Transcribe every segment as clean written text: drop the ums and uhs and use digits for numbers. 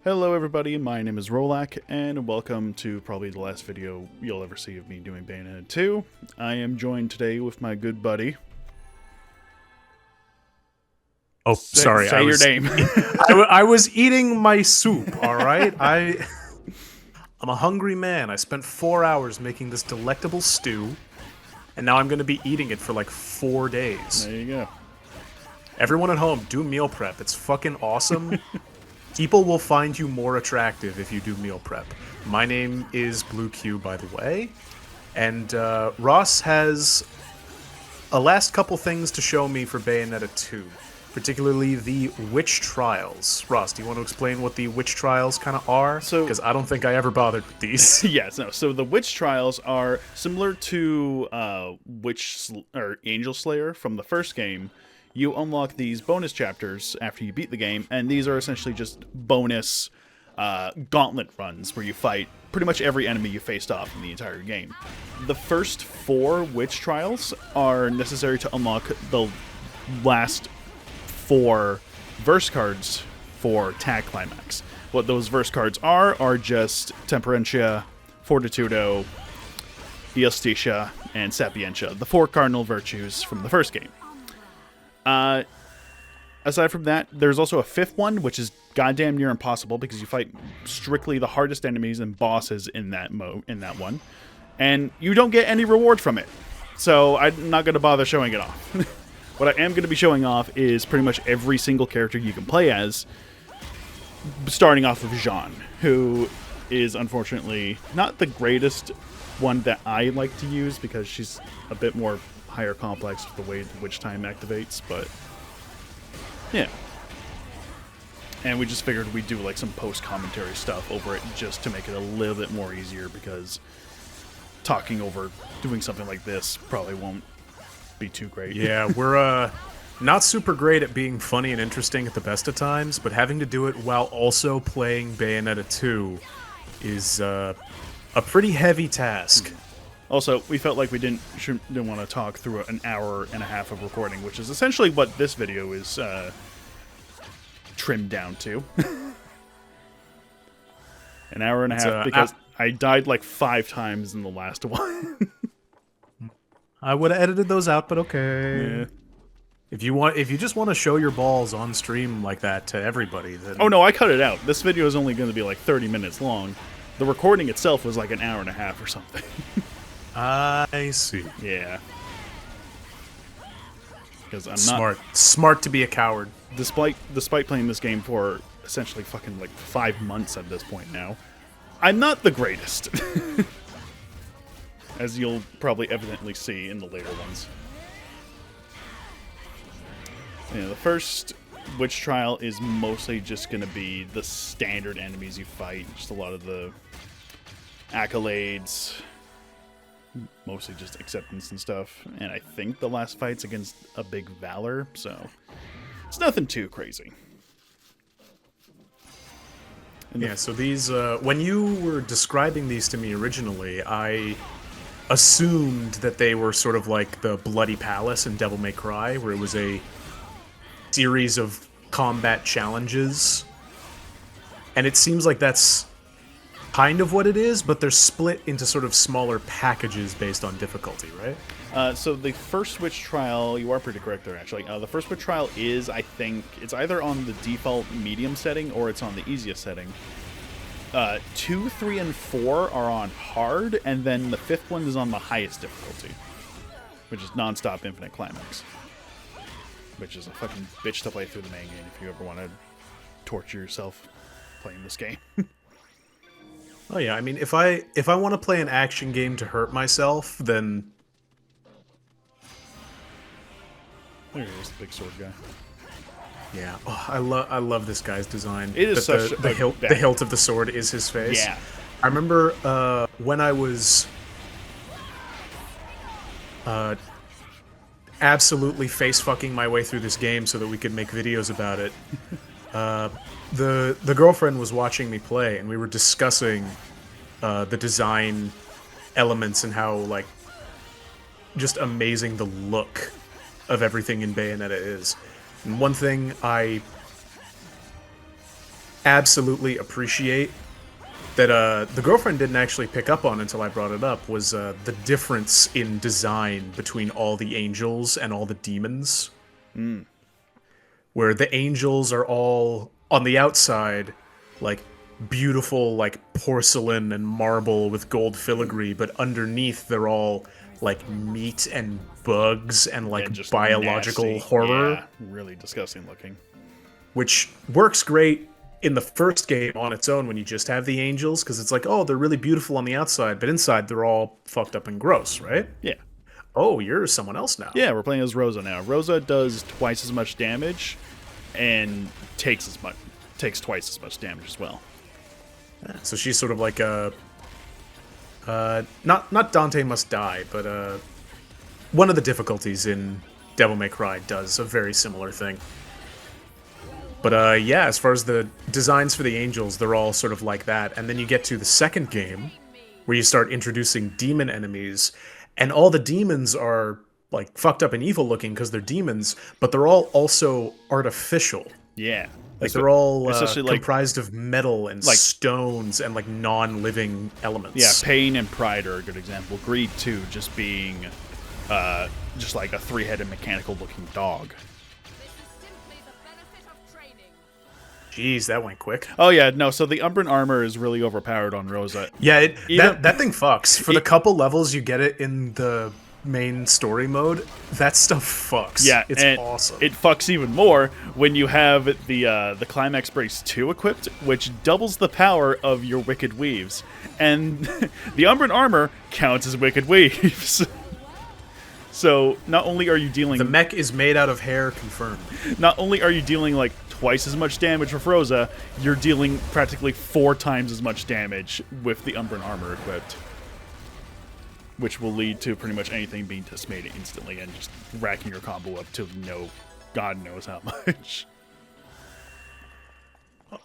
Hello everybody, my name is Rolach, and welcome to probably the last video you'll ever see of me doing Bayonetta 2. I am joined today with my good buddy. Oh, sorry. Say your name. I was eating my soup, alright? I'm a hungry man. I spent 4 hours making this delectable stew, and now I'm going to be eating it for like 4 days. There you go. Everyone at home, do meal prep. It's fucking awesome. People will find you more attractive if you do meal prep. My name is Blue Q, by the way. And Ross has a last couple things to show me for Bayonetta 2. Particularly the witch trials. Ross, do you want to explain what the witch trials kind of are? Because I don't think I ever bothered with these. Yes, no. So the witch trials are similar to Angel Slayer from the first game. You unlock these bonus chapters after you beat the game, and these are essentially just bonus gauntlet runs where you fight pretty much every enemy you faced off in the entire game. The first 4 witch trials are necessary to unlock the last 4 verse cards for Tag Climax. What those verse cards are just Temperantia, Fortitudo, Eosticia, and Sapientia, the 4 cardinal virtues from the first game. Aside from that, there's also a 5th one, which is goddamn near impossible because you fight strictly the hardest enemies and bosses in that one, and you don't get any reward from it. So I'm not going to bother showing it off. What I am going to be showing off is pretty much every single character you can play as, starting off with Jeanne, who is unfortunately not the greatest one that I like to use because she's a bit more higher complex with the way Witch Time activates, but yeah. And we just figured we'd do like some post-commentary stuff over it just to make it a little bit more easier, because talking over doing something like this probably won't be too great. Yeah, we're not super great at being funny and interesting at the best of times, but having to do it while also playing Bayonetta 2 is a pretty heavy task. Also, we felt like we didn't want to talk through an hour and a half of recording, which is essentially what this video is trimmed down to. An hour and a half, because I died like 5 times in the last one. I would have edited those out, but okay. Yeah. If you just want to show your balls on stream like that to everybody, then oh no, I cut it out. This video is only going to be like 30 minutes long. The recording itself was like an hour and a half or something. I see. Yeah. Because I'm smart to be a coward. Despite playing this game for essentially fucking like 5 months at this point now, I'm not the greatest. As you'll probably evidently see in the later ones. Yeah, the first witch trial is mostly just going to be the standard enemies you fight, just a lot of the accolades, mostly just acceptance and stuff, and I think the last fight's against a big Valor, so it's nothing too crazy. Yeah, so these, when you were describing these to me originally, I assumed that they were sort of like the Bloody Palace in Devil May Cry, where it was a series of combat challenges, and it seems like that's kind of what it is, but they're split into sort of smaller packages based on difficulty, right? So the first witch trial, you are pretty correct there, actually. The first witch trial is, I think, it's either on the default medium setting or it's on the easiest setting. 2, 3, and 4 are on hard, and then the 5th one is on the highest difficulty, which is non-stop infinite climax, which is a fucking bitch to play through the main game if you ever want to torture yourself playing this game. Oh yeah, I mean, if I want to play an action game to hurt myself, then there he is, the big sword guy. Yeah, oh, I love this guy's design. It is such the hilt of the sword is his face. Yeah, I remember when I was absolutely face fucking my way through this game so that we could make videos about it. The girlfriend was watching me play, and we were discussing the design elements and how like just amazing the look of everything in Bayonetta is. And one thing I absolutely appreciate that the girlfriend didn't actually pick up on until I brought it up was the difference in design between all the angels and all the demons. Where the angels are all on the outside, like beautiful, like porcelain and marble with gold filigree, but underneath they're all like meat and bugs and like just biological nasty. horror. Yeah, really disgusting looking. Which works great in the first game on its own when you just have the angels, because it's like, oh, they're really beautiful on the outside, but inside they're all fucked up and gross, right? Yeah. Oh, you're someone else now. Yeah, we're playing as Rosa now. Rosa does twice as much damage and takes twice as much damage as well. So she's sort of like a not Dante Must Die, but one of the difficulties in Devil May Cry does a very similar thing. But yeah, as far as the designs for the angels, they're all sort of like that. And then you get to the second game, where you start introducing demon enemies, and all the demons are like fucked up and evil looking because they're demons, but they're all also artificial. Yeah. Like they're all like, comprised of metal and like stones and like non-living elements. Yeah, Pain and Pride are a good example. Greed too, just being just like a three-headed mechanical looking dog. Jeez, that went quick. Oh yeah, no, so the Umbran armor is really overpowered on Rosa. Yeah, that thing fucks. For the couple levels you get it in the main story mode, that stuff fucks. Yeah, it's awesome. It fucks even more when you have the Climax Brace 2 equipped, which doubles the power of your Wicked Weaves. And the Umbran armor counts as Wicked Weaves. So not only are you dealing... The mech is made out of hair, confirmed. Not only are you dealing like twice as much damage with Rosa, you're dealing practically 4 times as much damage with the Umbran armor equipped. Which will lead to pretty much anything being decimated instantly and just racking your combo up to God knows how much.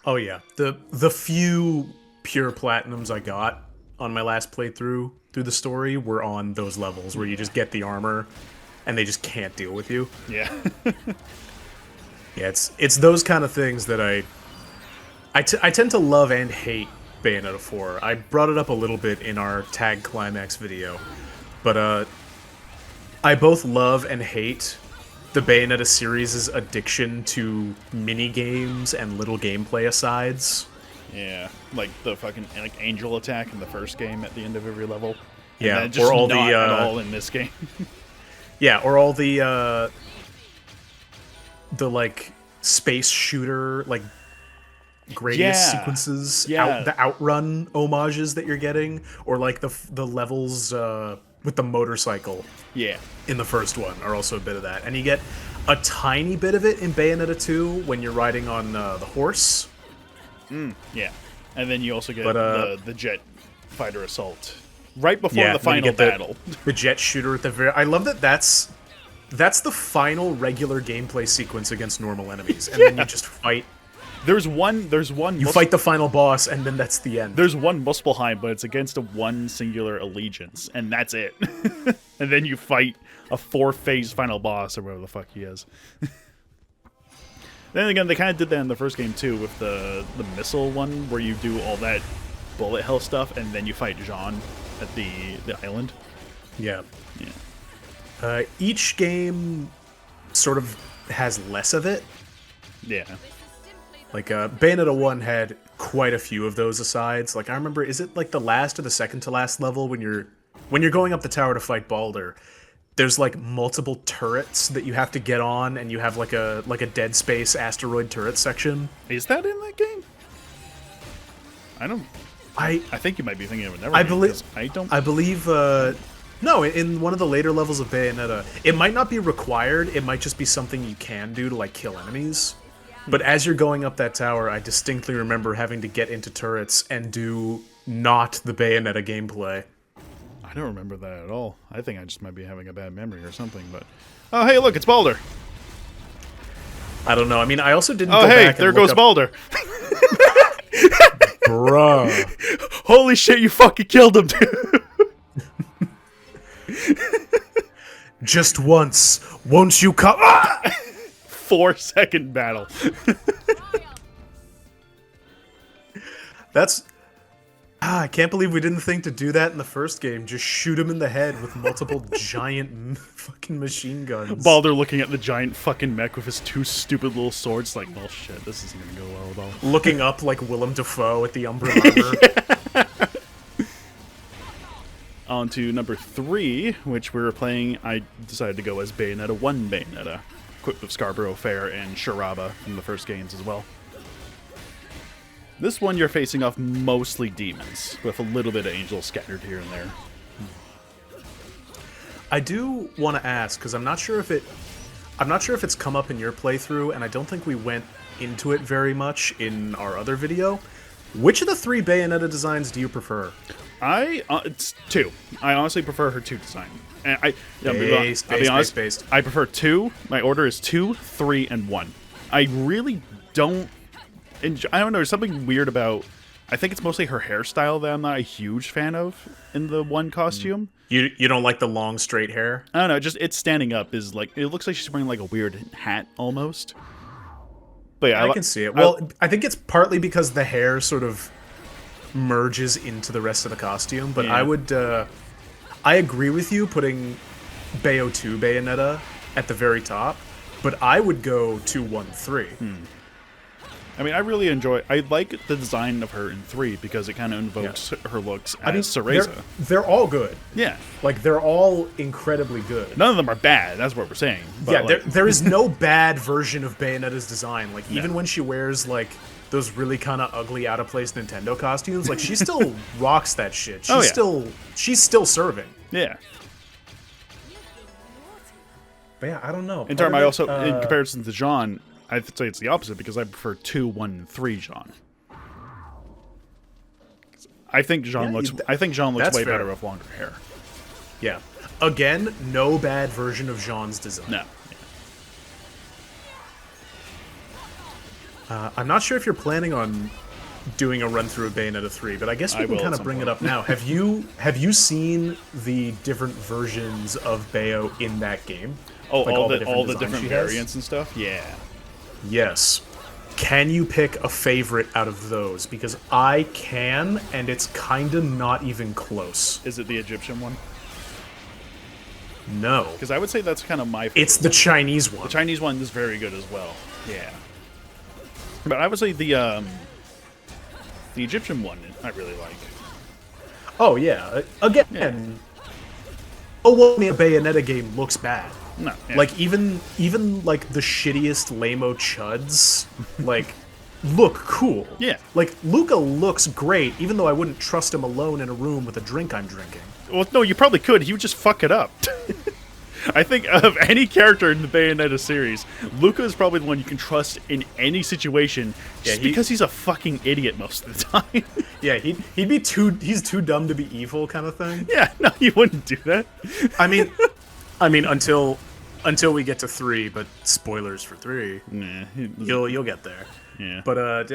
Oh yeah, the few pure platinums I got on my last playthrough through the story were on those levels where you just get the armor and they just can't deal with you. Yeah. Yeah, it's those kind of things that I tend to love and hate Bayonetta 4. I brought it up a little bit in our Tag Climax video, but I both love and hate the Bayonetta series' addiction to mini-games and little gameplay asides. Yeah, like the fucking angel attack in the first game at the end of every level. Yeah, just or all not the at all in this game. Yeah, or all the like space shooter like Gradius sequences, the outrun homages that you're getting, or like the levels with the motorcycle. Yeah, in the first one are also a bit of that, and you get a tiny bit of it in Bayonetta 2 when you're riding on the horse. Yeah, and then you also get the jet fighter assault right before the final battle. The jet shooter at the very. I love that. That's the final regular gameplay sequence against normal enemies, and then you just fight. There's one. You fight the final boss, and then that's the end. There's one Muspelheim, but it's against one singular allegiance, and that's it. And then you fight a 4-phase final boss, or whatever the fuck he is. Then again, they kind of did that in the first game too, with the missile one, where you do all that bullet hell stuff, and then you fight Jean at the island. Yeah. Yeah. Each game sort of has less of it. Yeah. Like, Bayonetta 1 had quite a few of those asides. Like, I remember, is it like the last or the second to last level when you're going up the tower to fight Baldur? There's like multiple turrets that you have to get on, and you have like a Dead Space asteroid turret section. Is that in that game? I think you might be thinking of another. I believe. I believe. No, in one of the later levels of Bayonetta, it might not be required. It might just be something you can do to like kill enemies. But as you're going up that tower, I distinctly remember having to get into turrets and do not the Bayonetta gameplay. I don't remember that at all. I think I just might be having a bad memory or something, but... Oh, hey, look, it's Baldur! I don't know. I mean, I also didn't go back and there goes Baldur! Bruh. Holy shit, you fucking killed him, dude! Just once, won't you come... Ah! 4-second battle. That's... I can't believe we didn't think to do that in the first game. Just shoot him in the head with multiple giant fucking machine guns. Baldur looking at the giant fucking mech with his 2 stupid little swords, like, well, shit, this isn't gonna go well at all. Looking up like Willem Dafoe at the Umbra Harbor. On to number 3, which we were playing. I decided to go as Bayonetta 1 Bayonetta, equipped with Scarborough Fair and Sharaba from the first games as well. This one you're facing off mostly demons, with a little bit of angels scattered here and there. I do want to ask, because I'm not sure if it's come up in your playthrough, and I don't think we went into it very much in our other video. Which of the 3 Bayonetta designs do you prefer? It's 2. I honestly prefer her 2 design. And I'll be honest, based. I prefer 2. My order is 2, 3, and 1. I really don't enjoy, I don't know, there's something weird about, I think it's mostly her hairstyle that I'm not a huge fan of in the 1 costume. You don't like the long straight hair? I don't know, just it's standing up is like, it looks like she's wearing like a weird hat almost. But yeah, I can see it. Well, I think it's partly because the hair sort of merges into the rest of the costume, but yeah. I agree with you putting Bayo 2 Bayonetta at the very top, but I would go 2, 1, 3. I mean, I like the design of her in 3 because it kind of invokes her looks as Cereza. They're all good. Yeah. Like, they're all incredibly good. None of them are bad, that's what we're saying. But yeah, like, there is no bad version of Bayonetta's design. Like, even when she wears, like, those really kind of ugly, out-of-place Nintendo costumes, like, she still rocks that shit. She's still serving. Yeah. But yeah, I don't know. In comparison to Jean, I'd say it's the opposite because I prefer 2, 1, and 3 Jean. I think Jean looks way better with longer hair. Yeah. Again, no bad version of Jean's design. No. I'm not sure if you're planning on doing a run through of Bayonetta 3, but I guess we can kind of bring it up now. Have you seen the different versions of Bayo in that game? Oh, like all the different variants and stuff? Yeah. Yes. Can you pick a favorite out of those? Because I can, and it's kind of not even close. Is it the Egyptian one? No. Because I would say that's kind of my favorite. It's the Chinese one. The Chinese one is very good as well. Yeah. But I would say the Egyptian one I really like. Oh, yeah. Again, a Bayonetta game looks bad. No, yeah. Like, even like the shittiest lame-o chuds, like, look cool. Yeah. Like, Luca looks great, even though I wouldn't trust him alone in a room with a drink I'm drinking. Well, no, you probably could. He would just fuck it up. I think of any character in the Bayonetta series, Luca is probably the one you can trust in any situation, just because he's a fucking idiot most of the time. Yeah, he's too dumb to be evil kind of thing. Yeah, no, he wouldn't do that. I mean, until we get to 3, but spoilers for 3. Nah, you'll get there. Yeah. But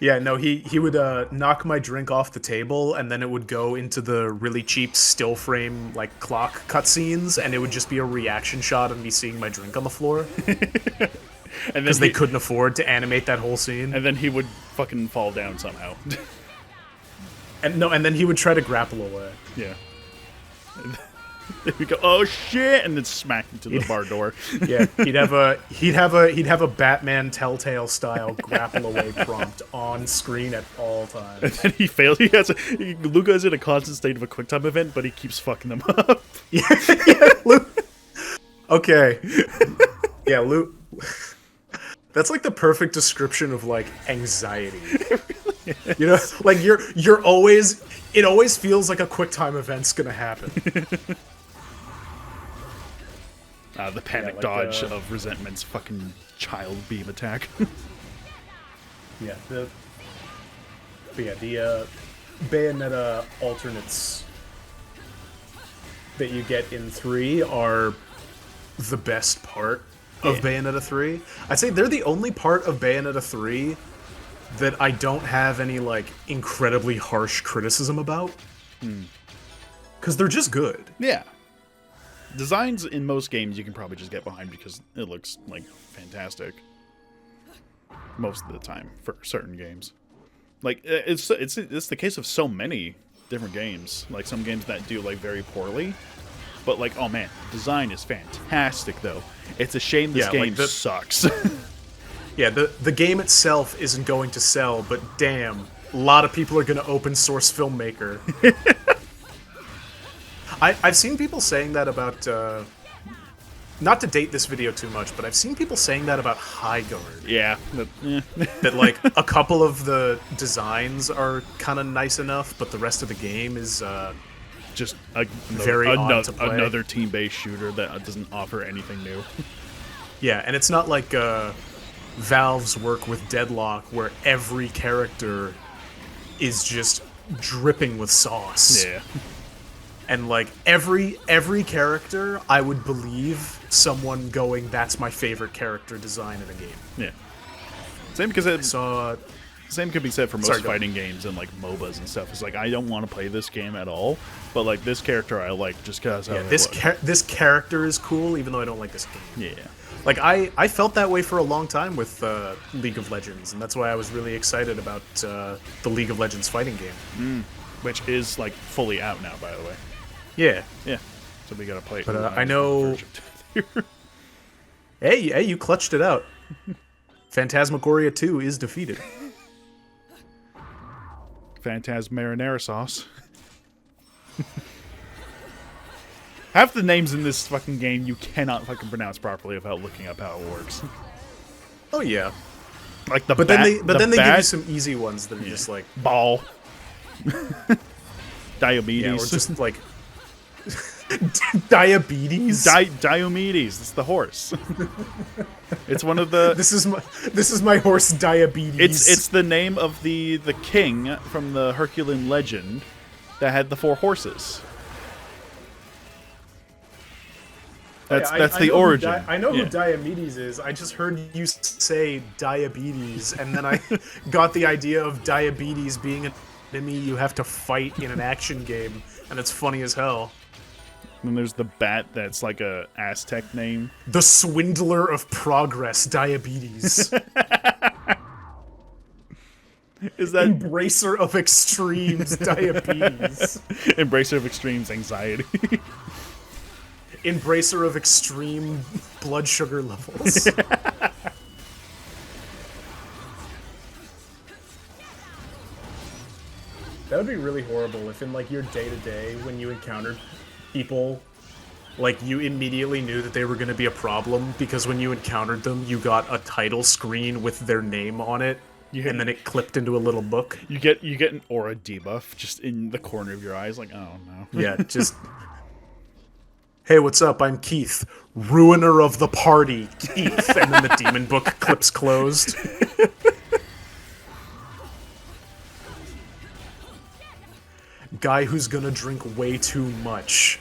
yeah, no, he would knock my drink off the table, and then it would go into the really cheap still frame like clock cutscenes, and it would just be a reaction shot of me seeing my drink on the floor. Because they couldn't afford to animate that whole scene. And then he would fucking fall down somehow. And then he would try to grapple away. Yeah. We go, oh shit, and then smack into the bar door. Yeah, he'd have a Batman Telltale style grapple away prompt on screen at all times. And then he fails. Luca is in a constant state of a QuickTime event, but he keeps fucking them up. Yeah, Luke. Okay. Yeah, Luke. That's like the perfect description of like anxiety. You know, like you're always. It always feels like a QuickTime event's gonna happen. The panic dodge of Resentment's fucking child beam attack. Yeah, the Bayonetta alternates that you get in 3 are the best part of Bayonetta 3. I'd say they're the only part of Bayonetta 3 that I don't have any, like, incredibly harsh criticism about. Because they're just good. Yeah. Designs in most games you can probably just get behind because it looks, like, fantastic. most of the time for certain games. Like it's the case of so many different games. Like some games that do like very poorly, but like, oh man, design is fantastic though. It's a shame this game sucks. Yeah, the game itself isn't going to sell, but damn, a lot of people are going to open source Filmmaker. I've seen people saying that about, not to date this video too much, but I've seen people saying that about Highguard. Yeah. That, like, a couple of the designs are kind of nice enough, but the rest of the game is just another team-based shooter that doesn't offer anything new. Yeah, and it's not like Valve's work with Deadlock, where every character is just dripping with sauce. Yeah. And like every character, I would believe someone going, "That's my favorite character design in a game." Yeah. Same could be said for most fighting games and like MOBAs and stuff. It's like, I don't want to play this game at all, but like this character I like just because. Yeah, this character is cool, even though I don't like this game. Yeah. Like I felt that way for a long time with League of Legends, and that's why I was really excited about the League of Legends fighting game, which is like fully out now, by the way. Yeah. Yeah. So we gotta play it. But I know. Hey, you clutched it out. Phantasmagoria 2 is defeated. Phantasm marinara sauce. Half the names in this fucking game you cannot fucking pronounce properly without looking up how it works. Oh yeah. Like the then they give you some easy ones that are just like ball. Diomedes. Yeah, or just like Diabetes. Diomedes. It's the horse. It's one of the. This is my horse Diabetes. It's the name of the king from the Herculean legend that had the 4 horses. That's the origin. I know who Diomedes is. I just heard you say diabetes, and then I got the idea of diabetes being an enemy you have to fight in an action game, and it's funny as hell. And there's the bat that's like a Aztec name. The Swindler of Progress, Diabetes. Is that Embracer of Extremes, Diabetes. Embracer of Extremes, anxiety. Embracer of extreme blood sugar levels. That would be really horrible if in like your day-to-day when you encountered people, like you immediately knew that they were going to be a problem because when you encountered them, you got a title screen with their name on it, and then it clipped into a little book. You get an aura debuff just in the corner of your eyes, like, oh no. Yeah, just... Hey, what's up? I'm Keith, ruiner of the party, Keith. And then the demon book clips closed. Guy who's gonna drink way too much.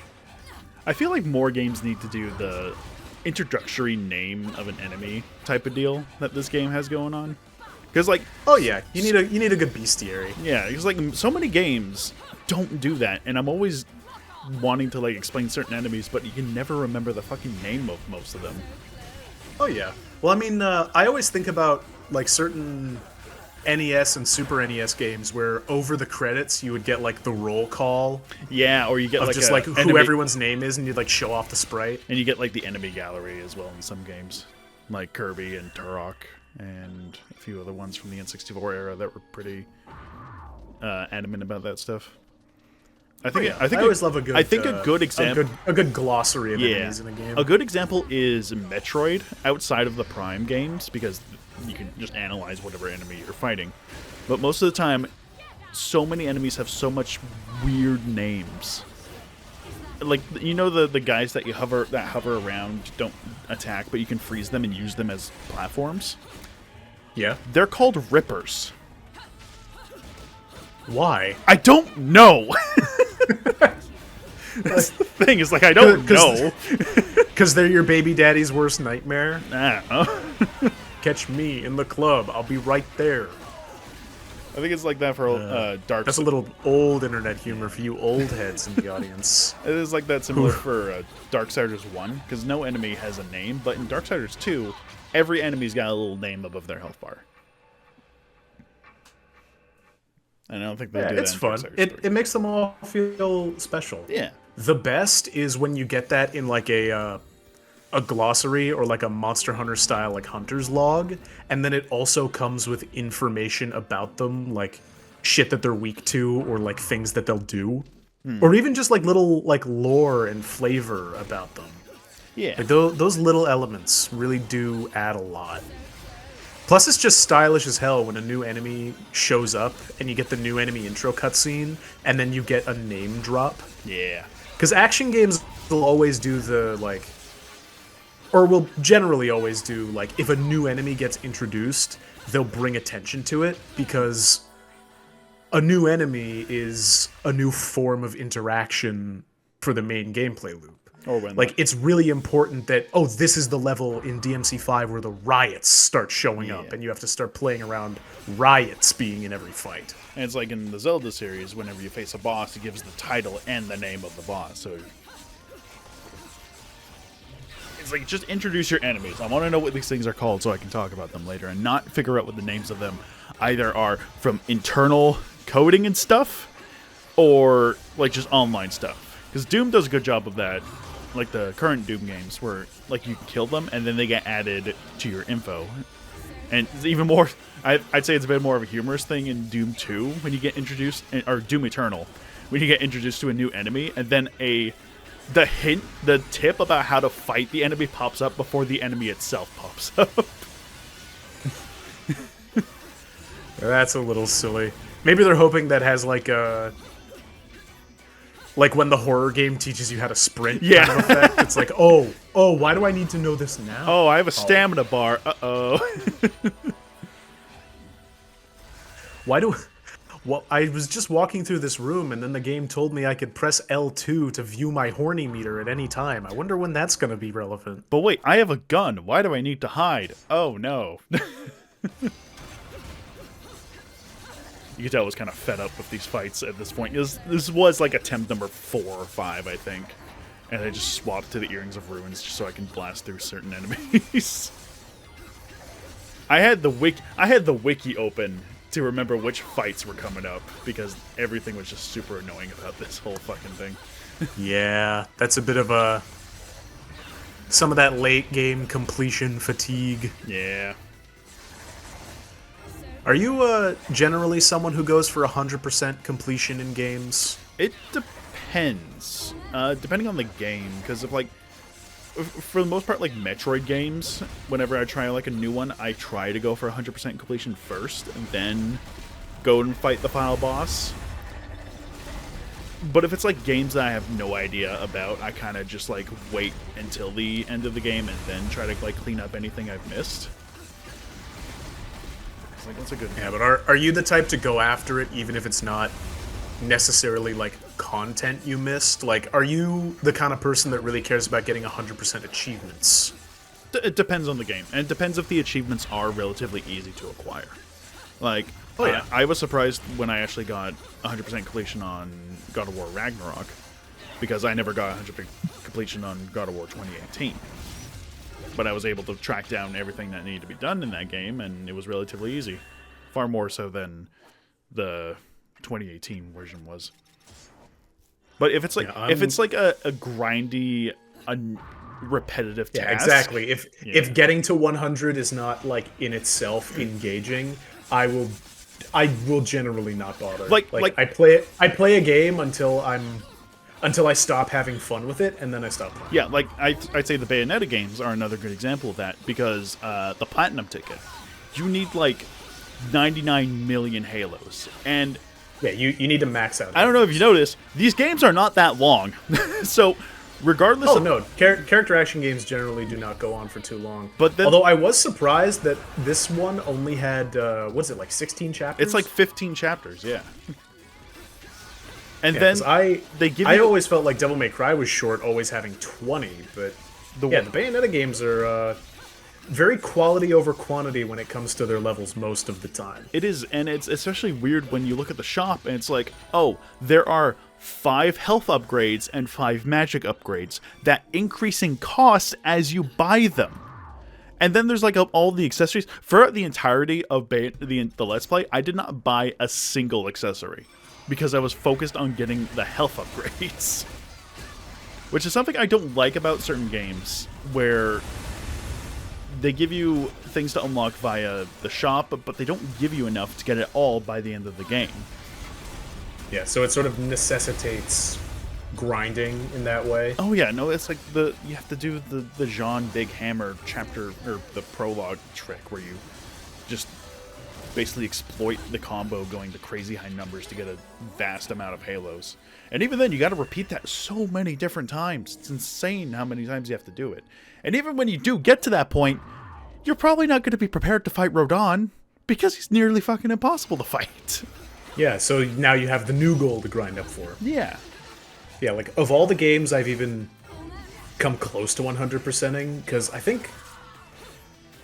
I feel like more games need to do the introductory name of an enemy type of deal that this game has going on. Because like, oh yeah, you need a good bestiary. Yeah, because like so many games don't do that, and I'm always wanting to like explain certain enemies, but you can never remember the fucking name of most of them. Oh yeah. Well, I mean, I always think about like certain NES and Super NES games where over the credits you would get like the roll call. Yeah, or you get like just like who everyone's name is, and you'd like show off the sprite. And you get like the enemy gallery as well in some games, like Kirby and Turok and a few other ones from the N64 era that were pretty adamant about that stuff. I always love a good. I think a good example, a good glossary of enemies in a game. A good example is Metroid outside of the Prime games, because you can just analyze whatever enemy you're fighting. But most of the time, so many enemies have so much weird names. Like, you know, the guys that hover around don't attack, but you can freeze them and use them as platforms. Yeah, they're called Rippers. Why? I don't know. That's the thing, is like, I don't know. Because they're your baby daddy's worst nightmare? I don't know. Catch me in the club. I'll be right there. I think it's like that for Dark. That's a little old internet humor for you old heads in the audience. It is like that similar for Darksiders 1, because no enemy has a name, but in Darksiders 2, every enemy's got a little name above their health bar. And I don't think they'll do that. It's fun. It makes them all feel special. Yeah. The best is when you get that in like a glossary or like a Monster Hunter style like hunter's log, and then it also comes with information about them, like shit that they're weak to or like things that they'll do, or even just like little like lore and flavor about them. Yeah. Like those little elements really do add a lot. Plus, it's just stylish as hell when a new enemy shows up and you get the new enemy intro cutscene, and then you get a name drop. Yeah. Because action games will always do the, like... Or will generally always do, like, if a new enemy gets introduced, they'll bring attention to it, because a new enemy is a new form of interaction for the main gameplay loop. Or when Like, it's really important that, oh, this is the level in DMC5 where the riots start showing up, and you have to start playing around riots being in every fight. And it's like in the Zelda series, whenever you face a boss, it gives the title and the name of the boss. So it's like, just introduce your enemies. I want to know what these things are called so I can talk about them later, and not figure out what the names of them either are from internal coding and stuff, or like just online stuff. Because Doom does a good job of that. Like the current Doom games, where like you kill them and then they get added to your info, and it's even more. I'd say it's a bit more of a humorous thing in Doom 2 when you get introduced, or Doom Eternal, when you get introduced to a new enemy, and then the tip about how to fight the enemy pops up before the enemy itself pops up. That's a little silly. Maybe they're hoping that has like a... Like when the horror game teaches you how to sprint kind of effect. It's like, oh, why do I need to know this now? Oh, I have a stamina bar. Uh-oh. Why do... Well, I was just walking through this room, and then the game told me I could press L2 to view my horny meter at any time. I wonder when that's going to be relevant. But wait, I have a gun. Why do I need to hide? Oh, no. You could tell I was kind of fed up with these fights at this point. This was like attempt number 4 or 5, I think. And I just swapped to the Earrings of Ruins just so I can blast through certain enemies. I had the wiki open to remember which fights were coming up, because everything was just super annoying about this whole fucking thing. Yeah, that's a bit of some of that late game completion fatigue. Yeah. Are you generally someone who goes for 100% completion in games? It depends. Depending on the game, because if like, for the most part, like Metroid games, whenever I try like a new one, I try to go for 100% completion first, and then go and fight the final boss. But if it's like games that I have no idea about, I kind of just like wait until the end of the game and then try to like clean up anything I've missed. It's like, that's a good. Yeah, but are you the type to go after it even if it's not necessarily like content you missed? Like, are you the kind of person that really cares about getting 100% achievements? It depends on the game, and it depends if the achievements are relatively easy to acquire. Like, I was surprised when I actually got 100% completion on God of War Ragnarok, because I never got 100% completion on God of War 2018. But I was able to track down everything that needed to be done in that game, and it was relatively easy. Far more so than the 2018 version was. But if it's like a grindy, repetitive task, exactly. If getting to 100 is not like in itself engaging, I will generally not bother. Like I play a game until I stop having fun with it, and then I stop playing. Yeah, like I'd say the Bayonetta games are another good example of that, because the platinum ticket, you need like 99 million Halos, and yeah, you need to max out. I don't know if you noticed, these games are not that long. So regardless of... no, character action games generally do not go on for too long. But then, although I was surprised that this one only had, what's it, like 16 chapters? It's like 15 chapters, yeah. And yeah, then I always felt like Devil May Cry was short, always having 20, but the Bayonetta games are very quality over quantity when it comes to their levels most of the time. It is, and it's especially weird when you look at the shop and it's like, oh, there are 5 health upgrades and 5 magic upgrades that increase in cost as you buy them. And then there's like all the accessories. For the entirety of the Let's Play, I did not buy a single accessory because I was focused on getting the health upgrades. Which is something I don't like about certain games, where they give you things to unlock via the shop, but they don't give you enough to get it all by the end of the game. Yeah, so it sort of necessitates grinding in that way. Oh yeah, no, it's like you have to do the Jean Big Hammer chapter, or the prologue trick, where you just basically exploit the combo going to crazy high numbers to get a vast amount of halos. And even then, you got to repeat that so many different times. It's insane how many times you have to do it. And even when you do get to that point, you're probably not going to be prepared to fight Rodon, because he's nearly fucking impossible to fight. Yeah, so now you have the new goal to grind up for. Yeah. Yeah, like, of all the games I've even come close to 100%ing, because I think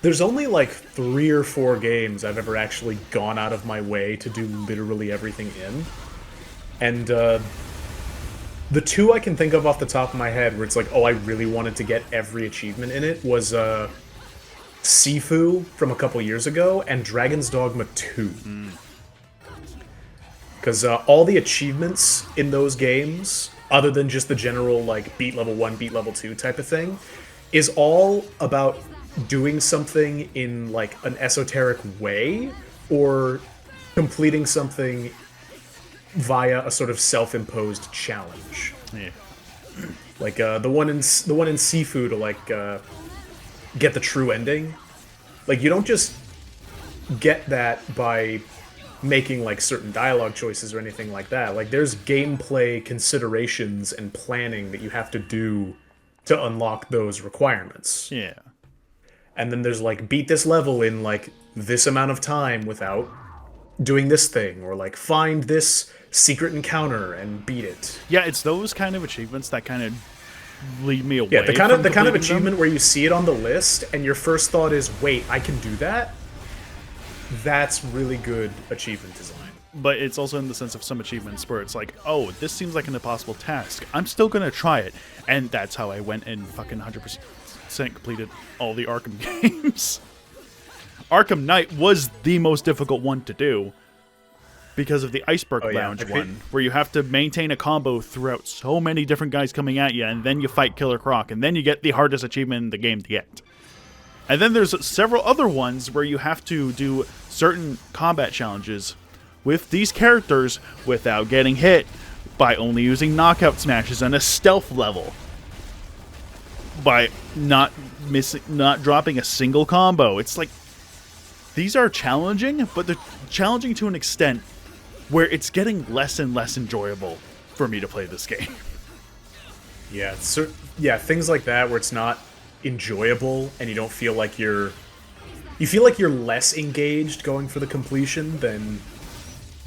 there's only like 3 or 4 games I've ever actually gone out of my way to do literally everything in. And the 2 I can think of off the top of my head where it's like, oh, I really wanted to get every achievement in it was Sifu from a couple years ago and Dragon's Dogma 2. Because all the achievements in those games, other than just the general, like, beat level 1, beat level 2 type of thing, is all about doing something in, like, an esoteric way, or completing something via a sort of self-imposed challenge. Yeah. Like, the one in Sifu to, like, get the true ending. Like, you don't just get that by making like certain dialogue choices or anything like that. Like, there's gameplay considerations and planning that you have to do to unlock those requirements. Yeah. And then there's like, beat this level in like this amount of time without doing this thing, or like find this secret encounter and beat it. Yeah, it's those kind of achievements that kind of lead me away. Yeah, the kind of completing achievement them. where you see it on the list and your first thought is, wait, I can do that? That's really good achievement design. But it's also in the sense of some achievements where it's like, oh, this seems like an impossible task. I'm still going to try it. And that's how I went and fucking 100% completed all the Arkham games. Arkham Knight was the most difficult one to do because of the Iceberg Lounge one, where you have to maintain a combo throughout so many different guys coming at you, and then you fight Killer Croc, and then you get the hardest achievement in the game to get. And then there's several other ones where you have to do certain combat challenges with these characters without getting hit, by only using knockout smashes and a stealth level, by not dropping a single combo. It's like, these are challenging, but they're challenging to an extent where it's getting less and less enjoyable for me to play this game. Yeah, things like that where it's not enjoyable and you don't feel like you feel like you're less engaged going for the completion than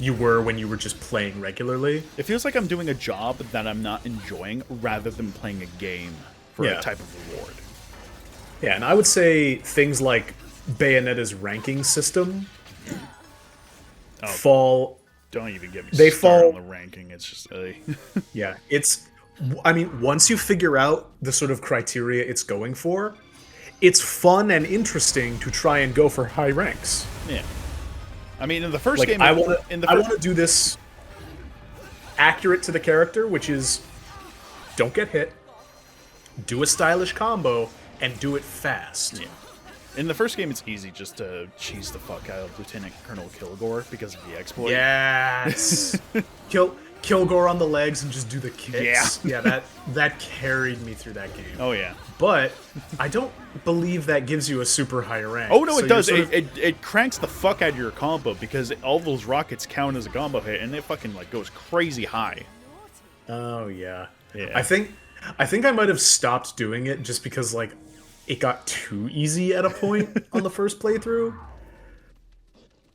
you were when you were just playing regularly. It feels like I'm doing a job that I'm not enjoying rather than playing a game for a type of reward. Yeah, and I would say things like Bayonetta's ranking system fall. Don't even get me They started fall on the ranking. It's just yeah, I mean, once you figure out the sort of criteria it's going for, it's fun and interesting to try and go for high ranks. Yeah. I mean, in the first Like, game, I want to do this accurate to the character, which is don't get hit, do a stylish combo, and do it fast. Yeah. In the first game, it's easy just to cheese the fuck out of Lieutenant Colonel Kilgore because of the exploit. Yes. Kilgore on the legs and just do the kicks. Yeah, that carried me through that game. Oh, yeah. But I don't believe that gives you a super high rank. Oh, no, So it does. you're sort It cranks the fuck out of your combo because all those rockets count as a combo hit, and it fucking like goes crazy high. Oh, yeah. Yeah. I think I might have stopped doing it just because, like, it got too easy at a point on the first playthrough.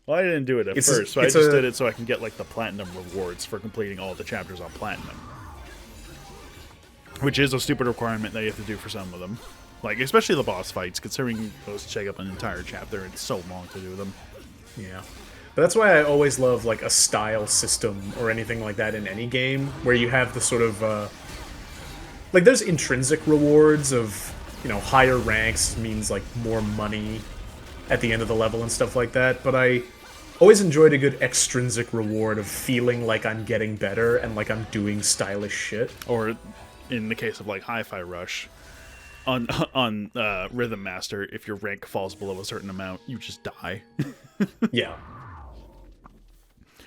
Well, I didn't do it at first, so I just did it so I can get, like, the Platinum rewards for completing all the chapters on Platinum. Which is a stupid requirement that you have to do for some of them. Like, especially the boss fights, considering those take up an entire chapter. It's so long to do them. Yeah. But that's why I always love, like, a style system or anything like that in any game, where you have the sort of, like, there's intrinsic rewards of, you know, higher ranks means, like, more money at the end of the level and stuff like that, but I always enjoyed a good extrinsic reward of feeling like I'm getting better and like I'm doing stylish shit. Or, in the case of, like, Hi-Fi Rush, on Rhythm Master, if your rank falls below a certain amount, you just die. Yeah.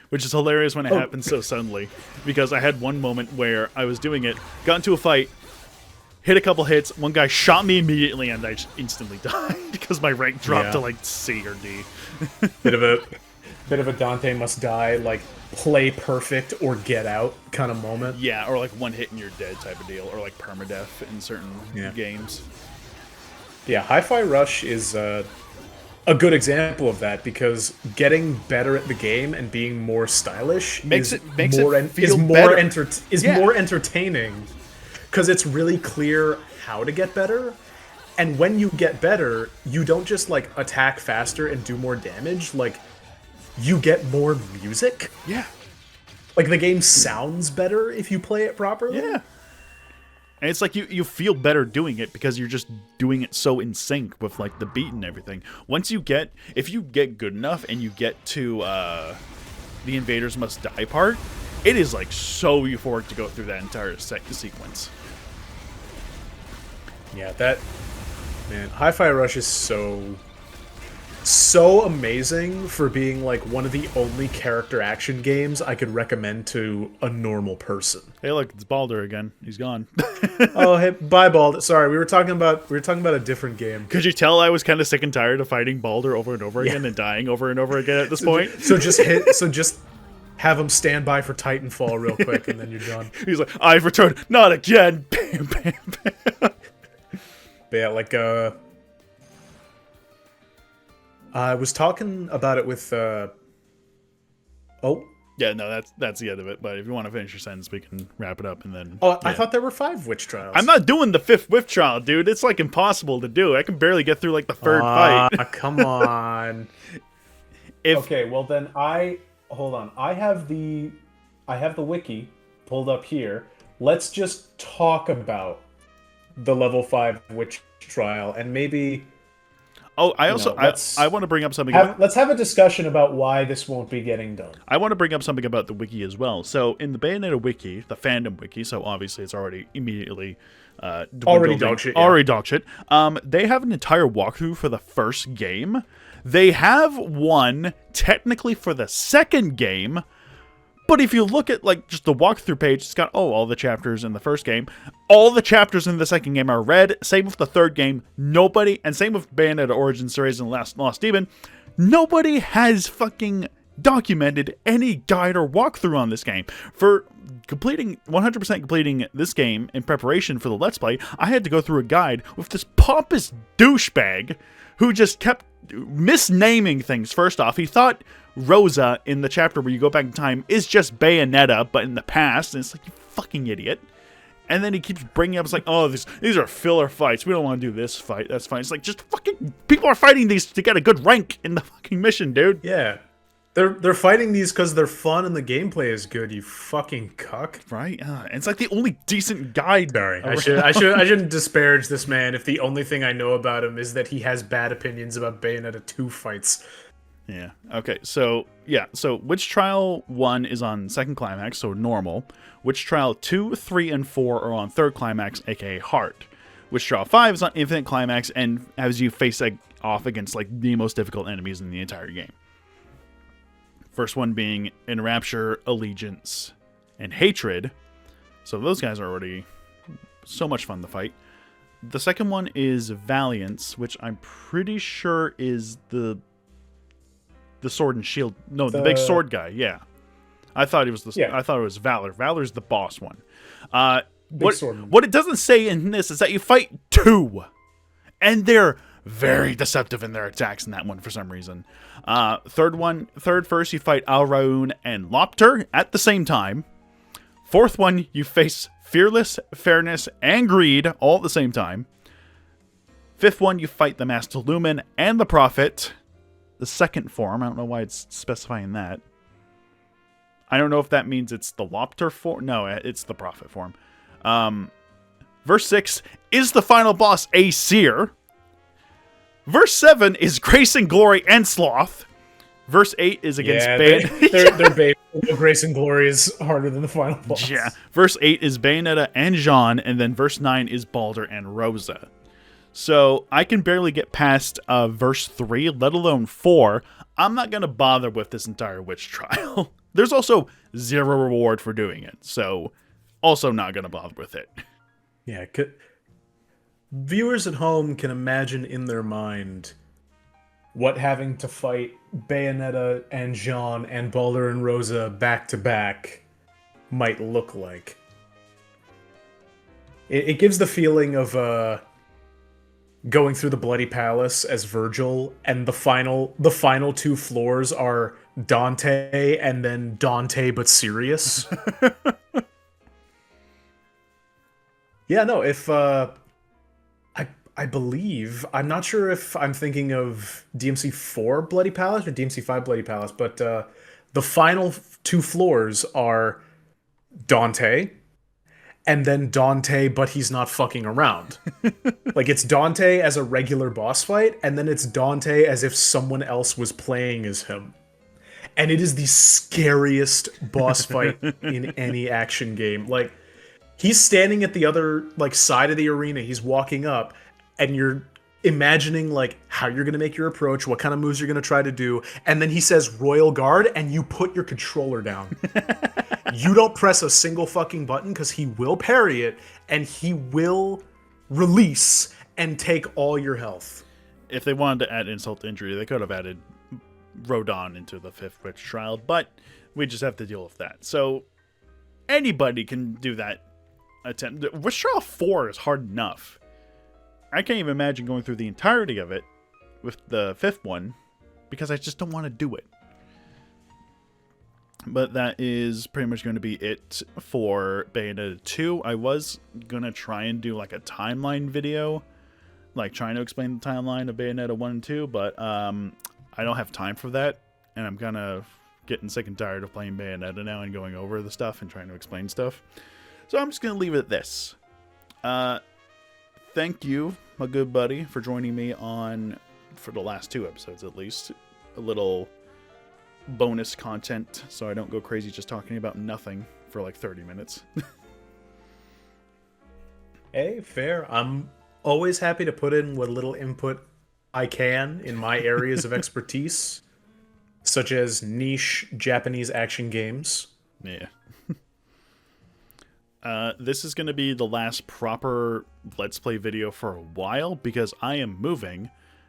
Which is hilarious when it happens so suddenly, because I had one moment where I was doing it, got into a fight, hit a couple hits, one guy shot me immediately, and I just instantly died because my rank dropped to like C or D. Bit of a Dante must die, like, play perfect or get out kind of moment. Yeah, or like one hit and you're dead type of deal, or like permadeath in certain games. Yeah, Hi-Fi Rush is a good example of that, because getting better at the game and being more stylish makes is it more entertaining, because it's really clear how to get better. And when you get better, you don't just like attack faster and do more damage, like you get more music. Yeah. Like the game sounds better if you play it properly. Yeah. And it's like you feel better doing it because you're just doing it so in sync with like the beat and everything. If you get good enough and you get to the Invaders Must Die part, it is like so euphoric to go through that entire sequence. Yeah, man, Hi-Fi Rush is so amazing for being like one of the only character action games I could recommend to a normal person. Hey, look, it's Baldur again. He's gone. Oh, hey, bye, Baldur. Sorry, we were talking about a different game. Could you tell I was kind of sick and tired of fighting Baldur over and over again and dying over and over again at this point? So just have him stand by for Titanfall real quick, and then you're done. He's like, I've returned, not again. Bam, bam, bam. But yeah, like, I was talking about it with, Yeah, no, that's the end of it. But if you want to finish your sentence, we can wrap it up and then. Oh, I thought there were 5 witch trials. I'm not doing the 5th witch trial, dude. It's like impossible to do. I can barely get through like the 3rd fight. Come on. Okay, well then hold on. I have the wiki pulled up here. Let's just talk about the level 5 witch trial and maybe. Oh, I want to bring up something. Let's have a discussion about why this won't be getting done. I want to bring up something about the wiki as well. So in the Bayonetta wiki, the fandom wiki, so obviously it's already immediately already dog shit. They have an entire walkthrough for the first game. They have one technically for the second game. But if you look at like just the walkthrough page, it's got all the chapters in the first game. All the chapters in the second game are red. Same with the third game. Nobody, and same with Bayonetta Origins Series and Lost Demon. Nobody has fucking documented any guide or walkthrough on this game. For 100% completing this game in preparation for the Let's Play, I had to go through a guide with this pompous douchebag who just kept misnaming things. First off, he thought Rosa in the chapter where you go back in time is just Bayonetta, but in the past, and it's like, you fucking idiot. And then he keeps bringing up, it's like, oh, these are filler fights. We don't want to do this fight. That's fine. It's like, just fucking, people are fighting these to get a good rank in the fucking mission, dude. Yeah. They're fighting these because they're fun and the gameplay is good, you fucking cuck. Right? And it's like the only decent guide. Sorry, I shouldn't disparage this man if the only thing I know about him is that he has bad opinions about Bayonetta 2 fights. Yeah. Okay. So, yeah. So, Witch Trial 1 is on second climax, so normal. Witch Trial 2, 3, and 4 are on third climax, aka hard. Witch Trial 5 is on infinite climax and has you face off against like the most difficult enemies in the entire game. First one being Enrapture, Allegiance, and Hatred. So those guys are already so much fun to fight. The second one is Valiance, which I'm pretty sure is the sword and shield. No, the big sword guy. Yeah, I thought it was I thought it was Valor. Valor's the boss one. What it doesn't say in this is that you fight 2, and they're very deceptive in their attacks in that one for some reason. First you fight Alraun and Lopter at the same time. Fourth one, you face Fearless, Fairness, and Greed all at the same time. Fifth one, you fight the Master Lumen and the Prophet. The second form, I don't know why it's specifying that. I don't know if that means it's the Lopter form. No, it's the Prophet form. Verse 6 is the final boss, a Seer. Verse 7 is Grace and Glory and Sloth. Verse 8 is against they're based. Grace and Glory is harder than the final boss. Yeah. Verse 8 is Bayonetta and Jean, and then verse 9 is Baldur and Rosa. So I can barely get past verse 3, let alone 4. I'm not going to bother with this entire witch trial. There's also 0 reward for doing it, so also not going to bother with it. Yeah, viewers at home can imagine in their mind what having to fight Bayonetta and Jean and Baldur and Rosa back to back might look like. It gives the feeling of going through the Bloody Palace as Virgil, and the final 2 floors are Dante and then Dante but serious. Yeah, no, if I believe, I'm not sure if I'm thinking of DMC 4 Bloody Palace or DMC 5 Bloody Palace, but the final 2 floors are Dante, and then Dante, but he's not fucking around. Like, it's Dante as a regular boss fight, and then it's Dante as if someone else was playing as him. And it is the scariest boss fight in any action game. Like, he's standing at the other side of the arena, he's walking up, and you're imagining how you're going to make your approach, what kind of moves you're going to try to do, and then he says Royal Guard, and you put your controller down. You don't press a single fucking button because he will parry it, and he will release and take all your health. If they wanted to add insult to injury, they could have added Rodon into the 5th witch trial, but we just have to deal with that. So anybody can do that attempt. Witch trial 4 is hard enough. I can't even imagine going through the entirety of it with the 5th one, because I just don't want to do it. But that is pretty much going to be it for Bayonetta 2. I was going to try and do a timeline video, trying to explain the timeline of Bayonetta 1 and 2, but I don't have time for that, and I'm kind of getting sick and tired of playing Bayonetta now and going over the stuff and trying to explain stuff. So I'm just going to leave it at this. Thank you, my good buddy, for joining me for the last 2 episodes at least, a little bonus content so I don't go crazy just talking about nothing for 30 minutes. Hey, fair. I'm always happy to put in what little input I can in my areas of expertise, such as niche Japanese action games. Yeah. This is going to be the last proper Let's Play video for a while because I am moving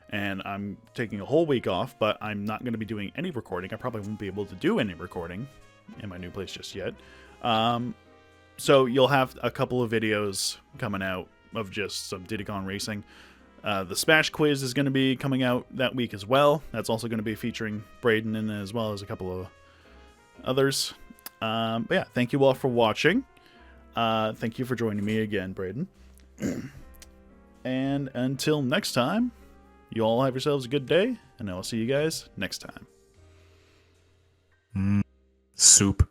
and I'm taking a whole week off, but I'm not going to be doing any recording. I probably won't be able to do any recording in my new place just yet. So you'll have a couple of videos coming out of just some Diddy Kong racing. The Smash quiz is going to be coming out that week as well. That's also going to be featuring Braden in it, as well as a couple of others. But yeah, thank you all for watching. Thank you for joining me again, Braden. And until next time, you all have yourselves a good day, and I'll see you guys next time. Soup.